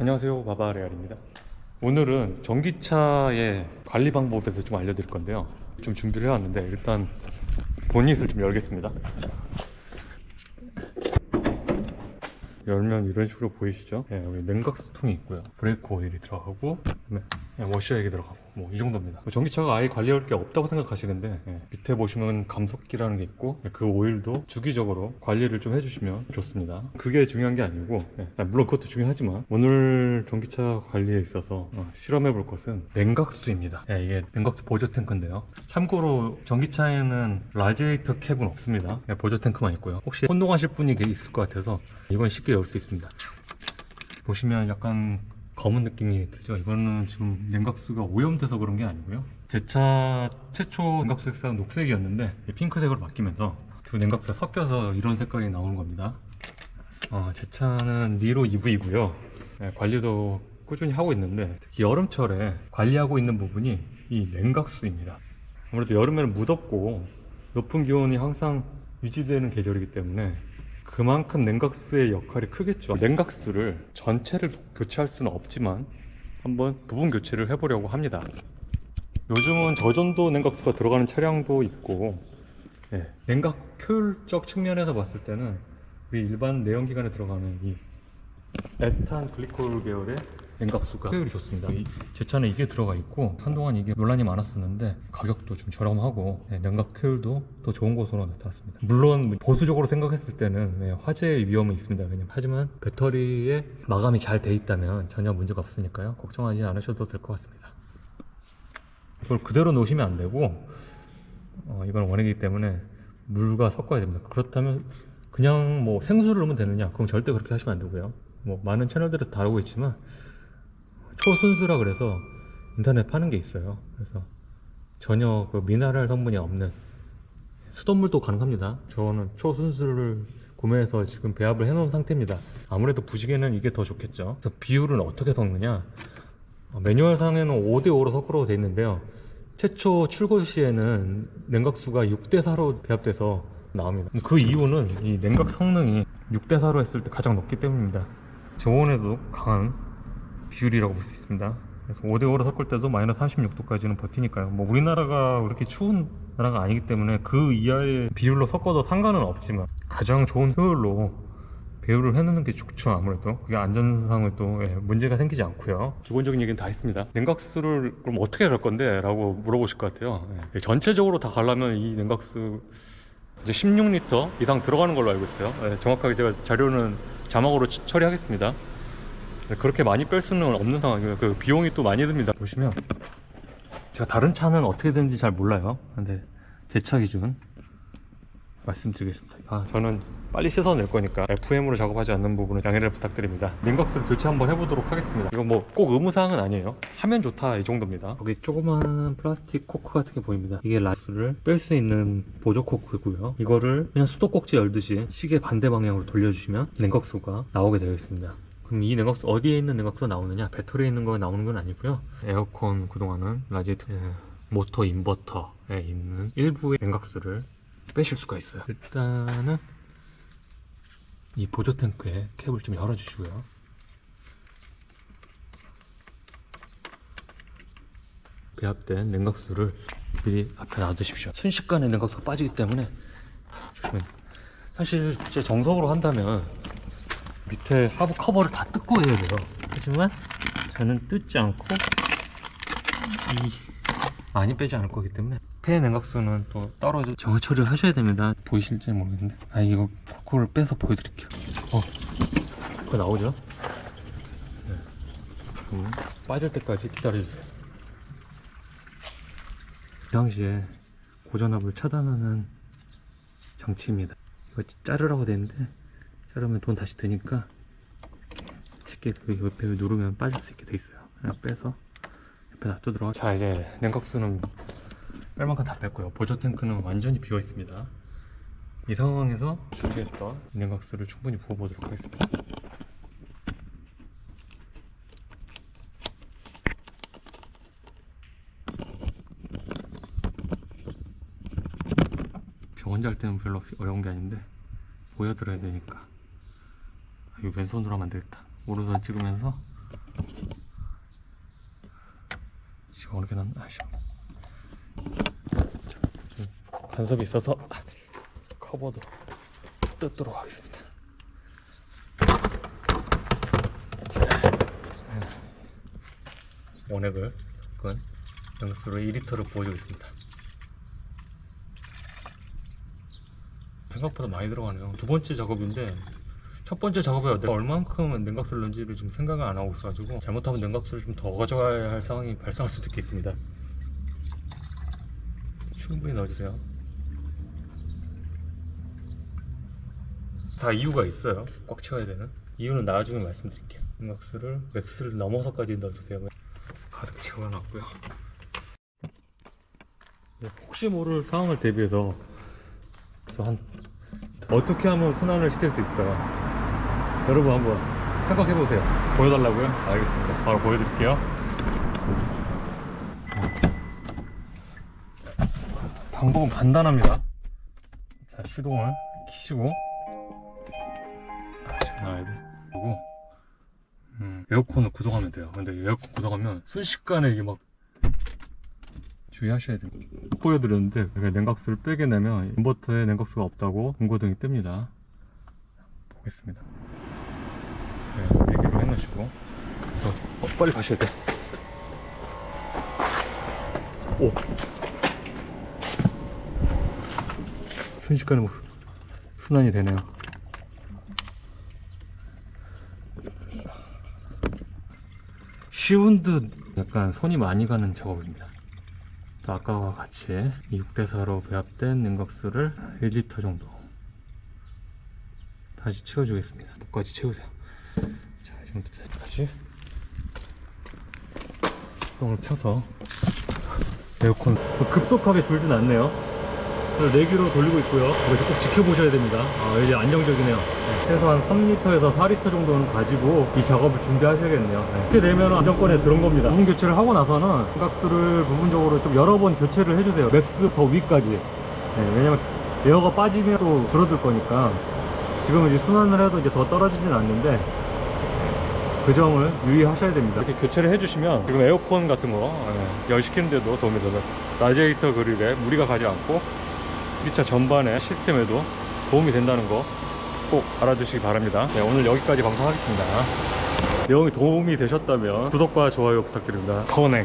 안녕하세요, 바바레알입니다. 오늘은 전기차의 관리 방법에 대해서 좀 알려드릴 건데요. 좀 준비를 해왔는데 일단 보닛을 좀 열겠습니다. 열면 이런 식으로 보이시죠? 네, 여기 냉각수통이 있고요. 브레이크 오일이 들어가고, 그다음에 워셔액이 들어가고, 뭐 이 정도입니다. 전기차가 아예 관리할 게 없다고 생각하시는데 밑에 보시면 감속기라는 게 있고, 그 오일도 주기적으로 관리를 좀 해주시면 좋습니다. 그게 중요한 게 아니고, 물론 그것도 중요하지만 오늘 전기차 관리에 있어서 실험해 볼 것은 냉각수입니다. 이게 냉각수 보조 탱크인데요. 참고로 전기차에는 라디에이터 캡은 없습니다. 보조 탱크만 있고요. 혹시 혼동하실 분이 있을 것 같아서 이건 쉽게 열 수 있습니다. 보시면 약간 검은 느낌이 들죠. 이거는 지금 냉각수가 오염돼서 그런 게 아니고요. 제 차 최초 냉각수 색상은 녹색이었는데 핑크색으로 바뀌면서 두 냉각수가 섞여서 이런 색깔이 나오는 겁니다. 제 차는 니로 EV고요. 관리도 꾸준히 하고 있는데 특히 여름철에 관리하고 있는 부분이 이 냉각수입니다. 아무래도 여름에는 무덥고 높은 기온이 항상 유지되는 계절이기 때문에 그만큼 냉각수의 역할이 크겠죠. 냉각수를 전체를 교체할 수는 없지만 한번 부분 교체를 해보려고 합니다. 요즘은 저전도 냉각수가 들어가는 차량도 있고, 냉각 효율적 측면에서 봤을 때는 우리 일반 내연기관에 들어가는 이 에탄 글리콜 계열의 냉각수가 효율이 좋습니다. 제 차는 이게 들어가 있고 한동안 이게 논란이 많았었는데 가격도 좀 저렴하고 냉각 효율도 더 좋은 것으로 나타났습니다. 물론 보수적으로 생각했을 때는 화재의 위험은 있습니다. 하지만 배터리에 마감이 잘 돼 있다면 전혀 문제가 없으니까요. 걱정하지 않으셔도 될 것 같습니다. 이걸 그대로 놓으시면 안 되고 이건 원액이기 때문에 물과 섞어야 됩니다. 그렇다면 그냥 뭐 생수를 넣으면 되느냐? 그럼 절대 그렇게 하시면 안 되고요. 뭐 많은 채널들을 다루고 있지만 초순수라 그래서 인터넷에 파는 게 있어요. 그래서 전혀 그 미네랄 성분이 없는 수돗물도 가능합니다. 저는 초순수를 구매해서 지금 배합을 해놓은 상태입니다. 아무래도 부식에는 이게 더 좋겠죠. 그래서 비율은 어떻게 섞느냐? 매뉴얼상에는 5대5로 섞으라고 되어 있는데요. 최초 출고 시에는 냉각수가 6대4로 배합돼서 나옵니다. 그 이유는 이 냉각 성능이 6대4로 했을 때 가장 높기 때문입니다. 저온에도 강한 비율이라고 볼 수 있습니다. 그래서 5대5로 섞을 때도 마이너스 36도까지는 버티니까요. 뭐 우리나라가 그렇게 추운 나라가 아니기 때문에 그 이하의 비율로 섞어도 상관은 없지만 가장 좋은 효율로 배율을 해놓는 게 좋죠. 아무래도 그게 안전상을 또 문제가 생기지 않고요. 기본적인 얘기는 다 했습니다. 냉각수를 그럼 어떻게 갈 건데? 라고 물어보실 것 같아요. 전체적으로 다 가려면 이 냉각수 이제 16리터 이상 들어가는 걸로 알고 있어요. 정확하게 제가 자료는 자막으로 처리하겠습니다. 그렇게 많이 뺄 수는 없는 상황이고요. 그 비용이 또 많이 듭니다. 보시면 제가 다른 차는 어떻게 되는지 잘 몰라요. 근데 제 차 기준 말씀드리겠습니다. 저는 빨리 씻어낼 거니까 FM으로 작업하지 않는 부분은 양해를 부탁드립니다. 냉각수를 교체 한번 해보도록 하겠습니다. 이건 뭐 꼭 의무사항은 아니에요. 하면 좋다 이 정도입니다. 여기 조그마한 플라스틱 코크 같은 게 보입니다. 이게 라이스를 뺄 수 있는 보조 코크고요. 이거를 그냥 수도꼭지 열듯이 시계 반대 방향으로 돌려주시면 냉각수가 나오게 되어 있습니다. 그럼 이 냉각수 어디에 있는 냉각수가 나오느냐? 배터리에 있는 거 나오는 건 아니고요. 에어컨 그동안은 라디에이터 모터 인버터에 있는 일부의 냉각수를 빼실 수가 있어요. 일단은 이 보조 탱크의 캡을 좀 열어주시고요. 배합된 냉각수를 미리 앞에 놔두십시오. 순식간에 냉각수가 빠지기 때문에 조심해. 사실 진짜 정석으로 한다면 밑에 하부 커버를 다 뜯고 해야 돼요. 하지만 저는 뜯지 않고 많이 빼지 않을 거기 때문에 폐 냉각수는 또 따로 정화 처리를 하셔야 됩니다. 보이실지 모르겠는데 이거 코크를 빼서 보여드릴게요. 그거 나오죠? 빠질 때까지 기다려주세요. 이 당시에 고전압을 차단하는 장치입니다. 이거 자르라고 되는데 자르면 돈 다시 드니까 쉽게 그 옆에 누르면 빠질 수 있게 돼 있어요. 그냥 빼서 옆에 놔두도록. 자, 이제 냉각수는 뺄 만큼 다 뺐고요. 보조 탱크는 완전히 비어 있습니다. 이 상황에서 준비했던 냉각수를 충분히 부어보도록 하겠습니다. 저 혼자 할 때는 별로 어려운 게 아닌데 보여드려야 되니까 이거 왼손으로 하면 안 되겠다. 오른손 찍으면서 어느 게 낫나? 좀 간섭이 있어서 커버도 뜯도록 하겠습니다. 원액을 그건 능각수로 2리터를 부어주고 있습니다. 생각보다 많이 들어가네요. 두 번째 작업인데 첫 번째 작업에 내가 얼만큼 냉각수를 넣은지를 지금 생각을 안 하고 있어가지고 잘못하면 냉각수를 좀 더 가져가야 할 상황이 발생할 수도 있겠습니다. 충분히 넣어주세요. 다 이유가 있어요. 꽉 채워야 되는 이유는 나중에 말씀드릴게요. 냉각수를 맥스를 넘어서까지 넣어주세요. 가득 채워놨고요. 혹시 모를 상황을 대비해서 어떻게 하면 순환을 시킬 수 있을까요? 여러분 한번 생각해보세요. 보여달라고요? 알겠습니다. 바로 보여드릴게요. 방법은 간단합니다. 자, 시동을 켜시고 놔야 돼. 그리고 에어컨을 구동하면 돼요. 근데 에어컨 구동하면 순식간에 이게 막 주의하셔야 됩니다. 보여드렸는데 냉각수를 빼게 되면 인버터에 냉각수가 없다고 공고등이 뜹니다. 보겠습니다. 네, 얘기로 해놓으시고 빨리 가셔야 돼. 오, 순식간에 뭐 순환이 되네요. 쉬운 듯 약간 손이 많이 가는 작업입니다. 아까와 같이 6대4로 배합된 냉각수를 1리터 정도 다시 채워주겠습니다. 끝까지 채우세요. 자, 이 정도 다시 시동을 켜서 에어컨 급속하게 줄진 않네요. 내기로 돌리고 있고요. 그래서 꼭 지켜보셔야 됩니다. 이제 안정적이네요. 네, 최소한 3리터에서 4리터 정도는 가지고 이 작업을 준비하셔야겠네요. 네. 이렇게 되면 안정권에 들은 겁니다. 부분 교체를 하고 나서는 냉각수를 부분적으로 좀 여러 번 교체를 해주세요. 맥스 더 위까지. 네, 왜냐면 에어가 빠지면 또 줄어들 거니까. 지금 이제 순환을 해도 이제 더 떨어지진 않는데 그 점을 유의하셔야 됩니다. 이렇게 교체를 해주시면 지금 에어컨 같은 거 열 시키는데도 도움이 되는 라디에이터 그릴에 무리가 가지 않고 이 차 전반의 시스템에도 도움이 된다는 거 꼭 알아두시기 바랍니다. 네, 오늘 여기까지 방송하겠습니다. 내용이 도움이 되셨다면 구독과 좋아요 부탁드립니다. 커넥